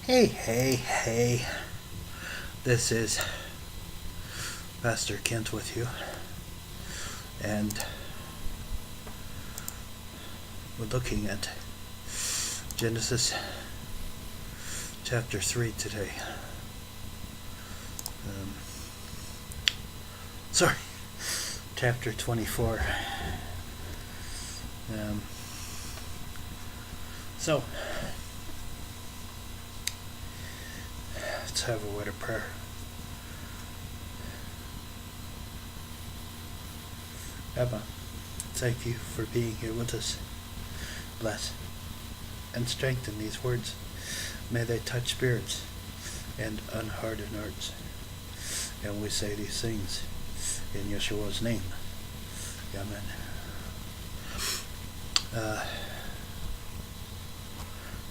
Hey. This is Pastor Kent with you, and we're looking at Genesis chapter 3 today. Chapter 24. So, let's have a word of prayer. Abba, thank you for being here with us. Bless and strengthen these words. May they touch spirits and unharden hearts. And we say these things in Yeshua's name. Amen.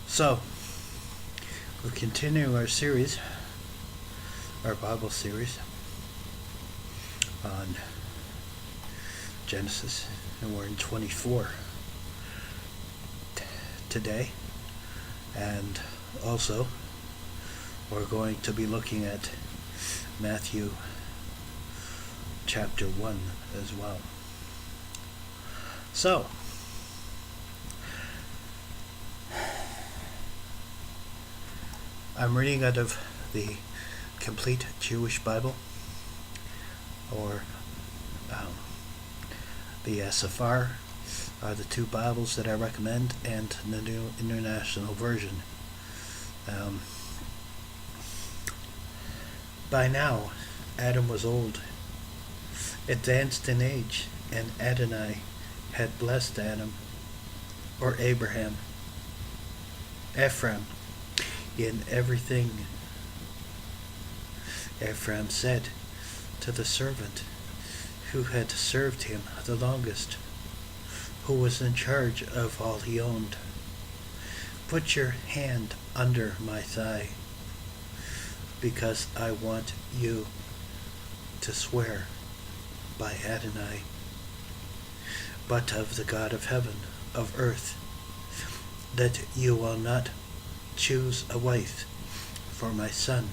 So, we'll continue our series, our Bible series on Genesis, and we're in 24 today, and also we're going to be looking at Matthew chapter 1 as well. So, I'm reading out of the Complete Jewish Bible, or the Safar are the two Bibles that I recommend, and the New International Version. By now, Adam was old, advanced in age, and Adonai had blessed Adam, or Ephraim, in everything. Ephraim said to the servant who had served him the longest, who was in charge of all he owned, "Put your hand under my thigh, because I want you to swear by Adonai, but of the God of heaven, of earth, that you will not choose a wife for my son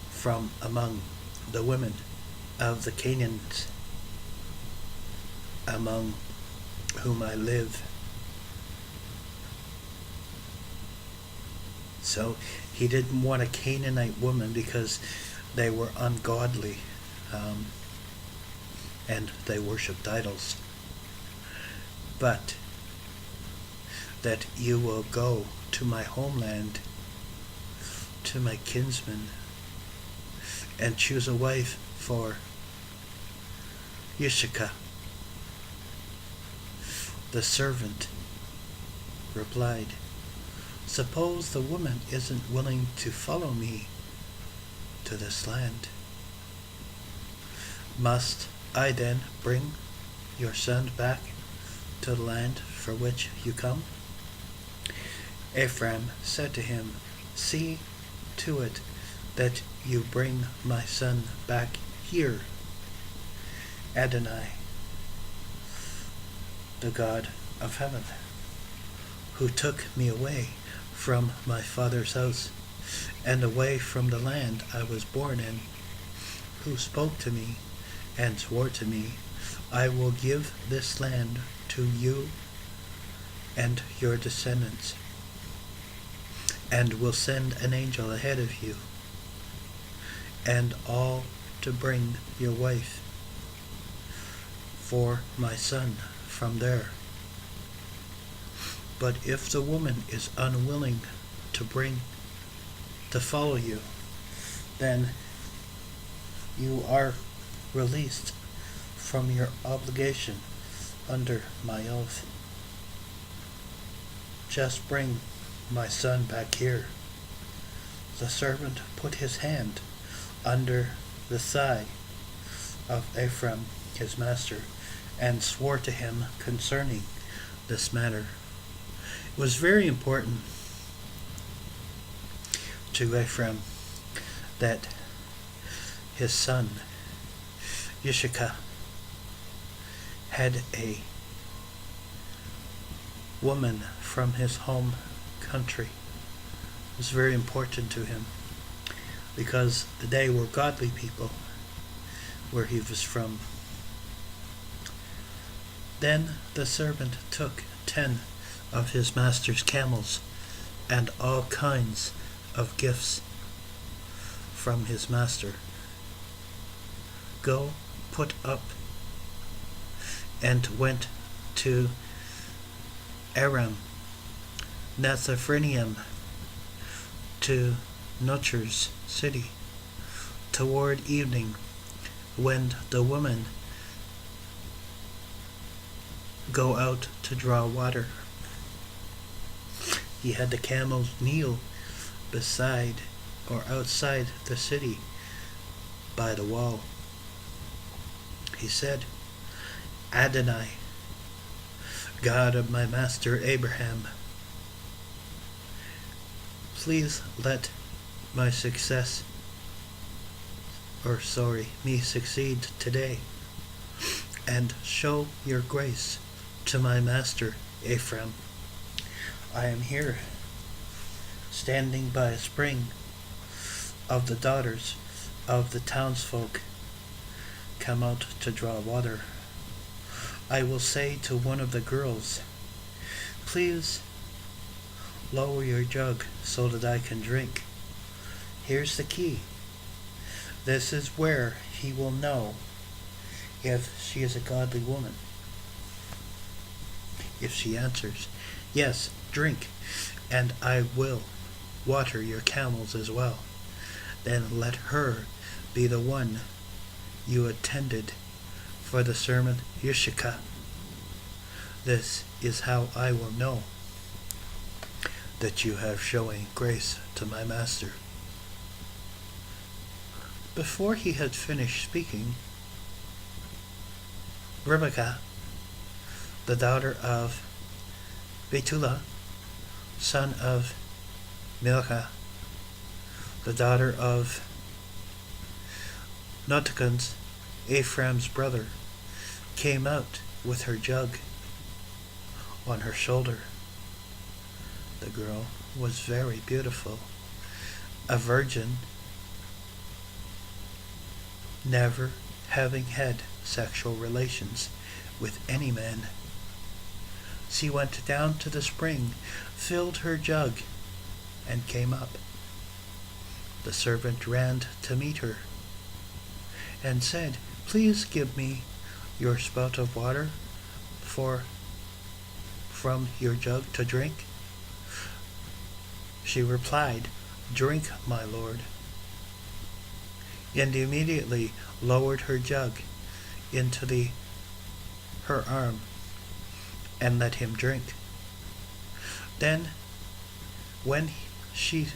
from among the women of the Canaanites, among whom I live." So he didn't want a Canaanite woman because they were ungodly, and they worshipped idols. But that you will go to my homeland, to my kinsmen, and choose a wife for Yishka. The servant replied, "Suppose the woman isn't willing to follow me to this land. Must I then bring your son back to the land for which you come?" Ephraim said to him, "See to it that you bring my son back here. Adonai, the God of heaven, who took me away from my father's house and away from the land I was born in, who spoke to me and swore to me, I will give this land to you and your descendants, and will send an angel ahead of you, and all to bring your wife for my son from there. But if the woman is unwilling to follow you, then you are released from your obligation under my oath. Just bring my son back here." The servant put his hand under the thigh of Ephraim, his master, and swore to him concerning this matter. It was very important to Ephraim that his son Yishka had a woman from his home country was very important to him because they were godly people where he was from. Then the servant took 10 of his master's camels and all kinds of gifts from his master. Go, put up, and went to Aram, Nathraim, to Nucher's city, toward evening, when the women go out to draw water. He had the camels kneel beside or outside the city by the wall. He said, Adonai, God of my master Abraham, please let me succeed today, and show your grace to my master Ephraim. I am here, standing by a spring of the daughters of the townsfolk come out to draw water. I will say to one of the girls, please lower your jug so that I can drink. Here's the key. This is where he will know if she is a godly woman. If she answers, yes, drink, and I will water your camels as well, then let her be the one you attended for the sermon Yeshua. This is how I will know that you have showing grace to my master. Before he had finished speaking, Rebekah, the daughter of Bethulah, son of Milcah, the daughter of Notkans, Ephraim's brother, came out with her jug on her shoulder. The girl was very beautiful, a virgin, never having had sexual relations with any man. She went down to the spring, filled her jug, and came up. The servant ran to meet her and said, please give me your spout of water from your jug to drink. She replied, drink, my lord, and immediately lowered her jug into her arm and let him drink. Then, when she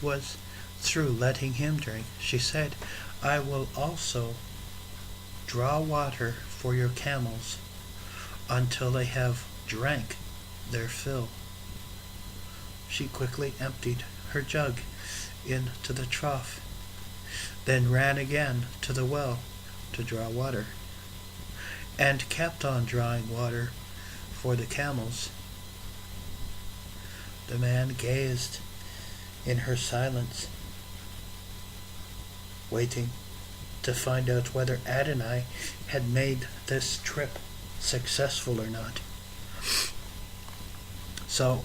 was through letting him drink, she said, I will also draw water for your camels until they have drank their fill. She quickly emptied her jug into the trough, then ran again to the well to draw water, and kept on drawing water for the camels. The man gazed in her silence, waiting to find out whether Adonai had made this trip successful or not. So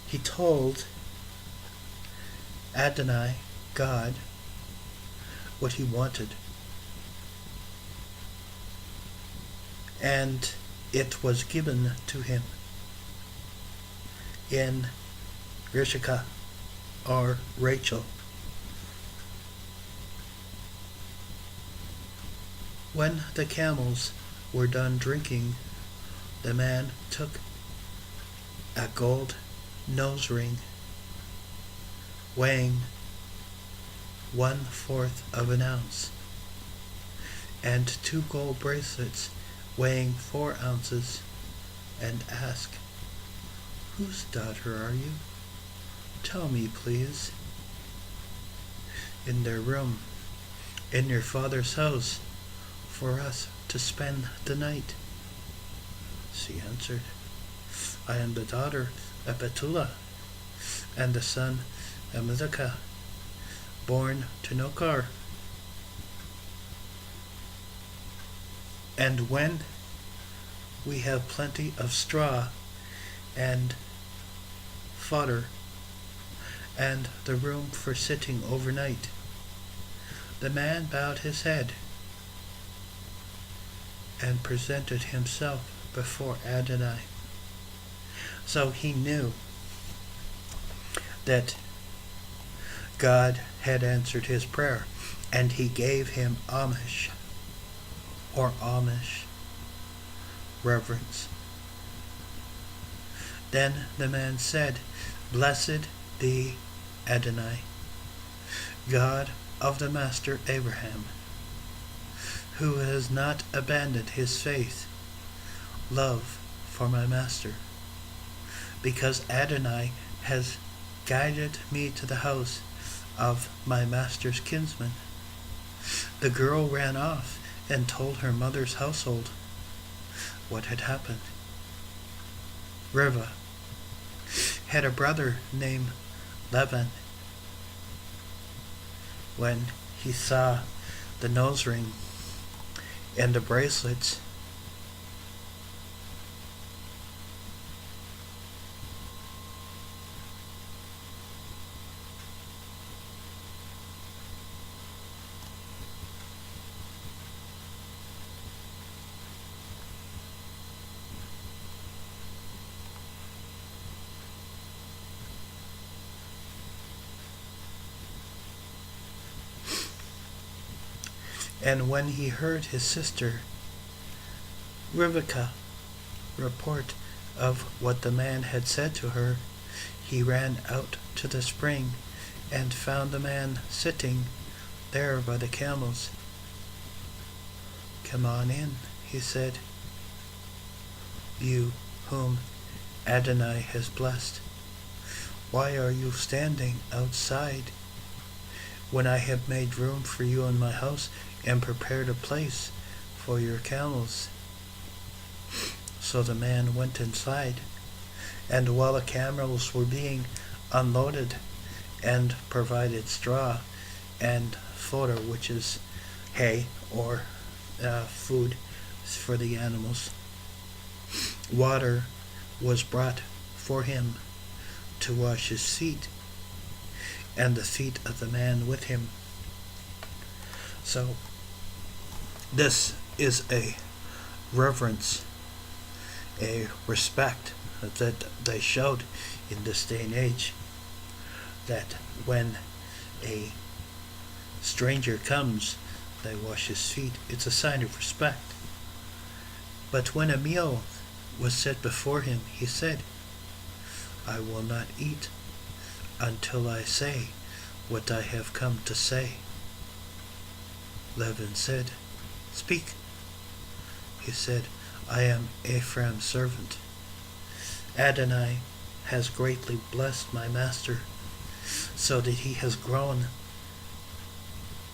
he told Adonai, God, what he wanted. And it was given to him in Rishika, or Rachel. When the camels were done drinking, the man took a gold nose ring weighing 1/4 of an ounce, and 2 gold bracelets weighing 4 ounces, and asked, whose daughter are you? Tell me, please. In their room, in your father's house, for us to spend the night. She answered, I am the daughter of Bethulah, and the son of Mizakah, born to Nokar. And when we have plenty of straw and fodder, and the room for sitting overnight, the man bowed his head and presented himself before Adonai. So he knew that God had answered his prayer, and he gave him homage, or Amish, reverence. Then the man said, Blessed be Adonai, God of the master Abraham, who has not abandoned his faith, love for my master, because Adonai has guided me to the house of my master's kinsman. The girl ran off and told her mother's household what had happened. Rivah had a brother named Laban. When he saw the nose ring and the bracelets, and when he heard his sister Rivkah report of what the man had said to her, he ran out to the spring and found the man sitting there by the camels. Come on in, he said, you whom Adonai has blessed. Why are you standing outside when I have made room for you in my house and prepared a place for your camels? So the man went inside, and while the camels were being unloaded and provided straw and fodder, which is hay or food for the animals, water was brought for him to wash his feet and the feet of the man with him. So this is a reverence, a respect that they showed in this day and age, that when a stranger comes, they wash his feet. It's a sign of respect. But when a meal was set before him, he said, I will not eat until I say what I have come to say. Laban said, Speak. He said, I am Ephraim's servant. Adonai has greatly blessed my master, so that he has grown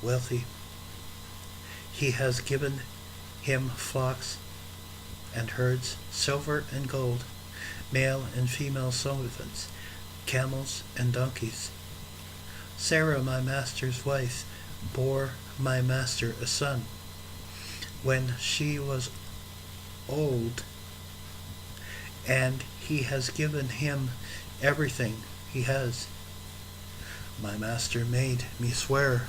wealthy. He has given him flocks and herds, silver and gold, male and female servants, camels and donkeys. Sarah, my master's wife, bore my master a son. When she was old, and he has given him everything he has. My master made me swear.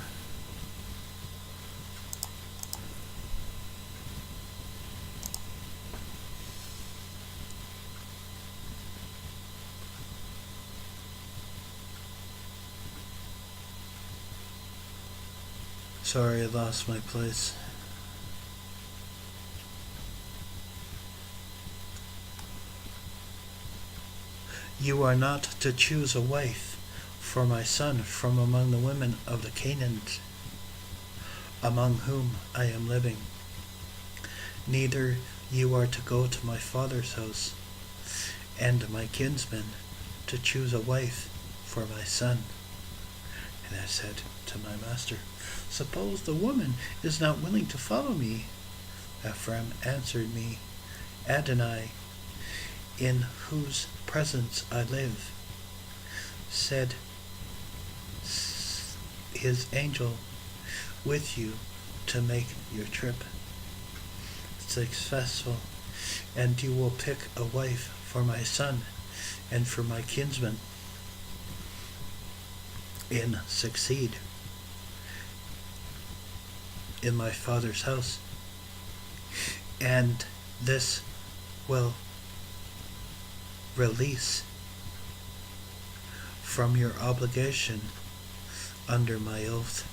Sorry, I lost my place. You are not to choose a wife for my son from among the women of the Canaanites, among whom I am living. Neither you are to go to my father's house and my kinsmen to choose a wife for my son. And I said to my master, Suppose the woman is not willing to follow me. Ephraim answered me, Adonai in whose presence I live, said his angel with you to make your trip successful, and you will pick a wife for my son and for my kinsman, and succeed in my father's house. And this will release from your obligation under my oath.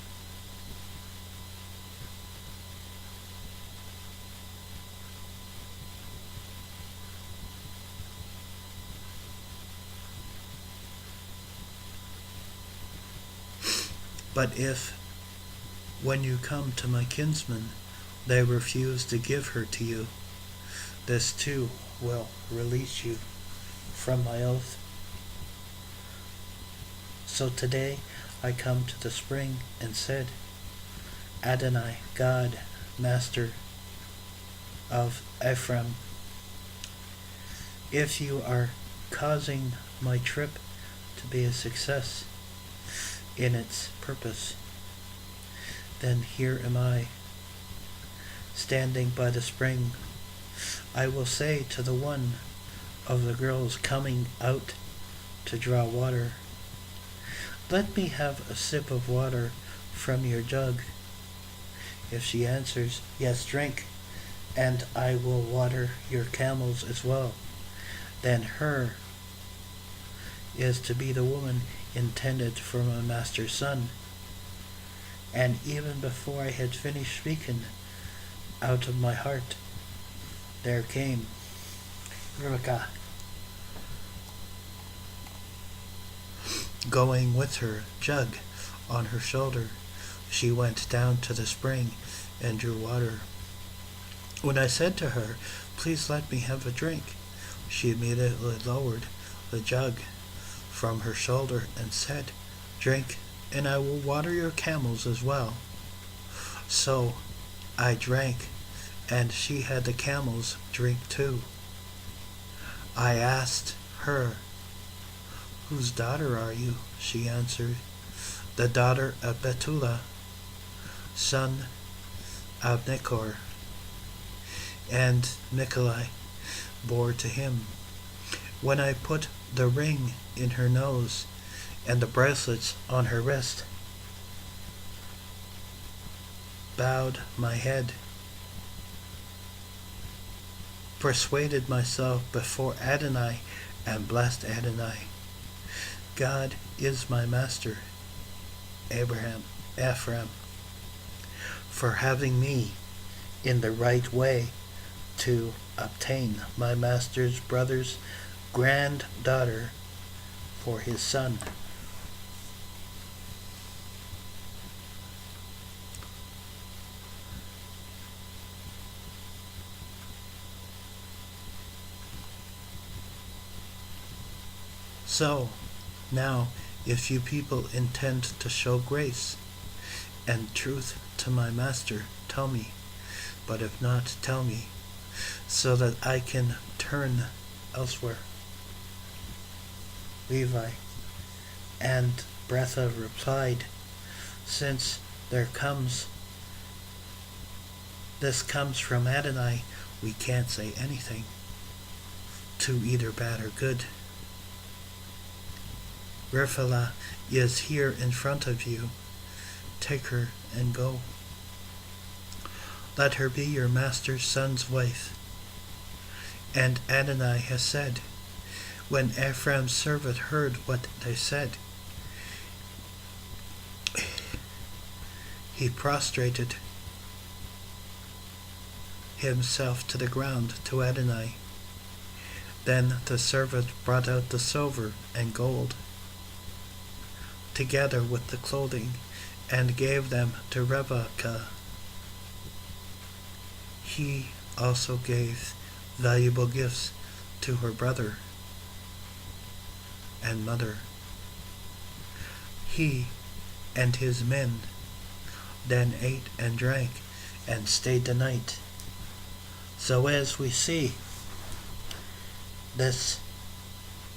But if, when you come to my kinsmen, they refuse to give her to you, this too will release you from my oath. So today I come to the spring and said, Adonai, God, Master of Ephraim, if you are causing my trip to be a success in its purpose, then here am I, standing by the spring. I will say to the one of the girls coming out to draw water, let me have a sip of water from your jug. If she answers, yes, drink, and I will water your camels as well, then her is to be the woman intended for my master's son. And even before I had finished speaking, out of my heart there came Rebekah, going with her jug on her shoulder. She went down to the spring and drew water. When I said to her, please let me have a drink, she immediately lowered the jug from her shoulder and said, drink, and I will water your camels as well. So I drank, and she had the camels drink too. I asked her, whose daughter are you? She answered, the daughter of Bethulah, son of Nichor. And Nikolai bore to him. When I put the ring in her nose and the bracelets on her wrist, bowed my head, persuaded myself before Adonai, and blessed Adonai. God is my master, Ephraim, for having me in the right way to obtain my master's brother's granddaughter for his son. So, now, if you people intend to show grace and truth to my master, tell me. But if not, tell me, so that I can turn elsewhere. Levi and Bretha replied, since this comes from Adonai, we can't say anything, to either bad or good. Rephalah is here in front of you. Take her and go. Let her be your master's son's wife. And Adonai has said, when Ephraim's servant heard what they said, he prostrated himself to the ground to Adonai. Then the servant brought out the silver and gold, together with the clothing, and gave them to Rebekah. He also gave valuable gifts to her brother and mother. He and his men then ate and drank and stayed the night. So as we see, This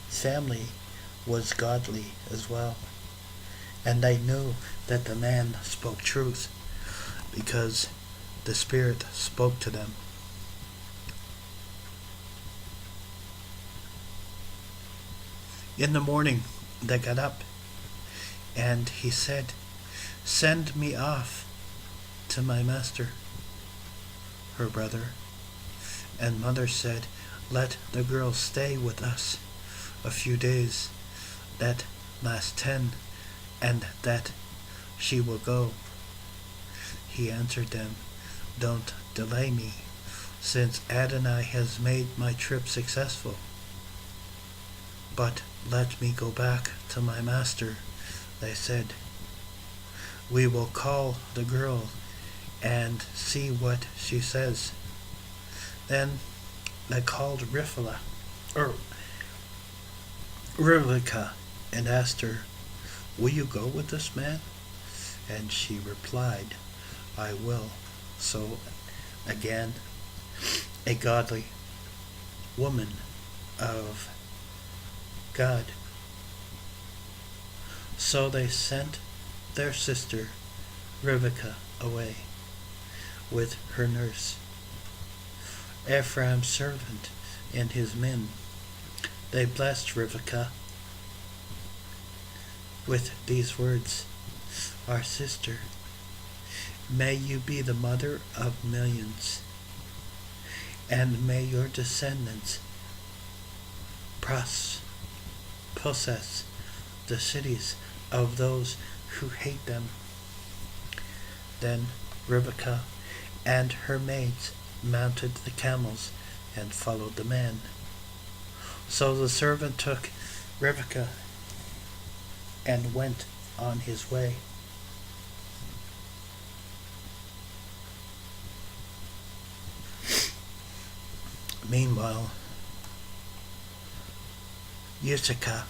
family was godly as well, and they knew that the man spoke truth because the Spirit spoke to them. In the morning they got up, and he said, "Send me off to my master." Her brother and mother said, "Let the girl stay with us a few days, that last 10, and that she will go." He answered them, "Don't delay me, since Adonai has made my trip successful. But let me go back to my master." They said, "We will call the girl and see what she says." Then they called Rivka and asked her, "Will you go with this man?" And she replied, "I will." So again, a godly woman of God. So they sent their sister Rivka away with her nurse, Ephraim's servant, and his men. They blessed Rivka with these words, "Our sister, may you be the mother of millions, and may your descendants possess the cities of those who hate them." Then Rivka and her maids mounted the camels and followed the man. So the servant took Rivka and went on his way. Meanwhile, Yitzchak,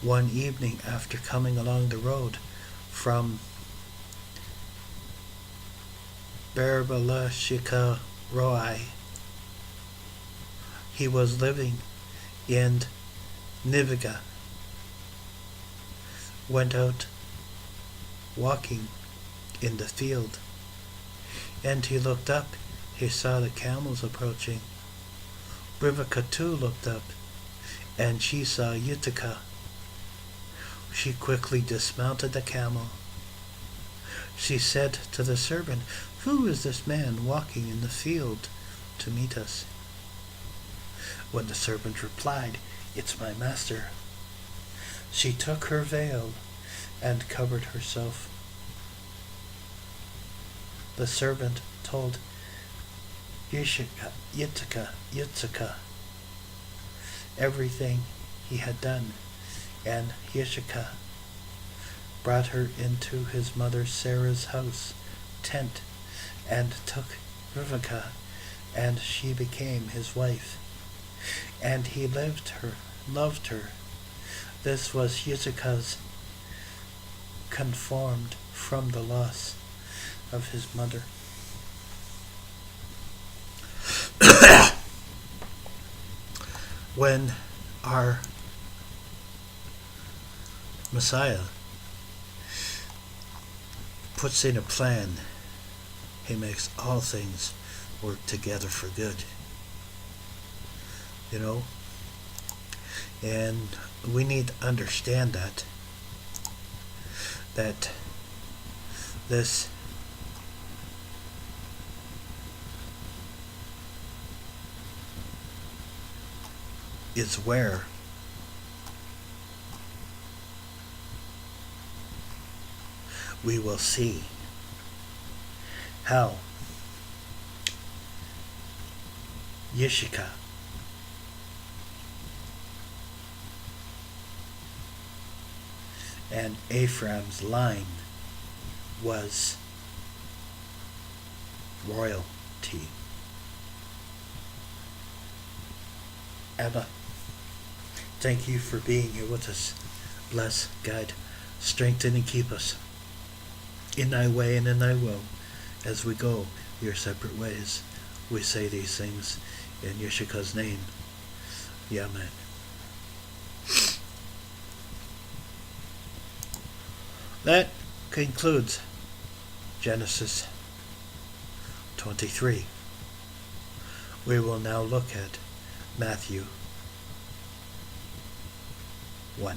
one evening after coming along the road from Berbalashika Roi, he was living in Niviga, went out walking in the field, and he looked up. He saw the camels approaching. Rivka too looked up, and she saw Yitzchak. She quickly dismounted the camel. She said to the servant, "Who is this man walking in the field to meet us?" When the servant replied, "It's my master," she took her veil and covered herself. The servant told Yitzchak everything he had done, and Yitzchak brought her into his mother Sarah's house tent and took Rivka, and she became his wife, and he loved her. This was Yitzchak's conformed from the loss of his mother. When our Messiah puts in a plan, he makes all things work together for good. You know? And we need to understand that this is where we will see how Yitzchak and Ephraim's line was royalty. Abba, thank you for being here with us. Bless, guide, strengthen, and keep us in thy way and in thy will as we go your separate ways. We say these things in Yeshua's name. Amen. That concludes Genesis 23. We will now look at Matthew 1.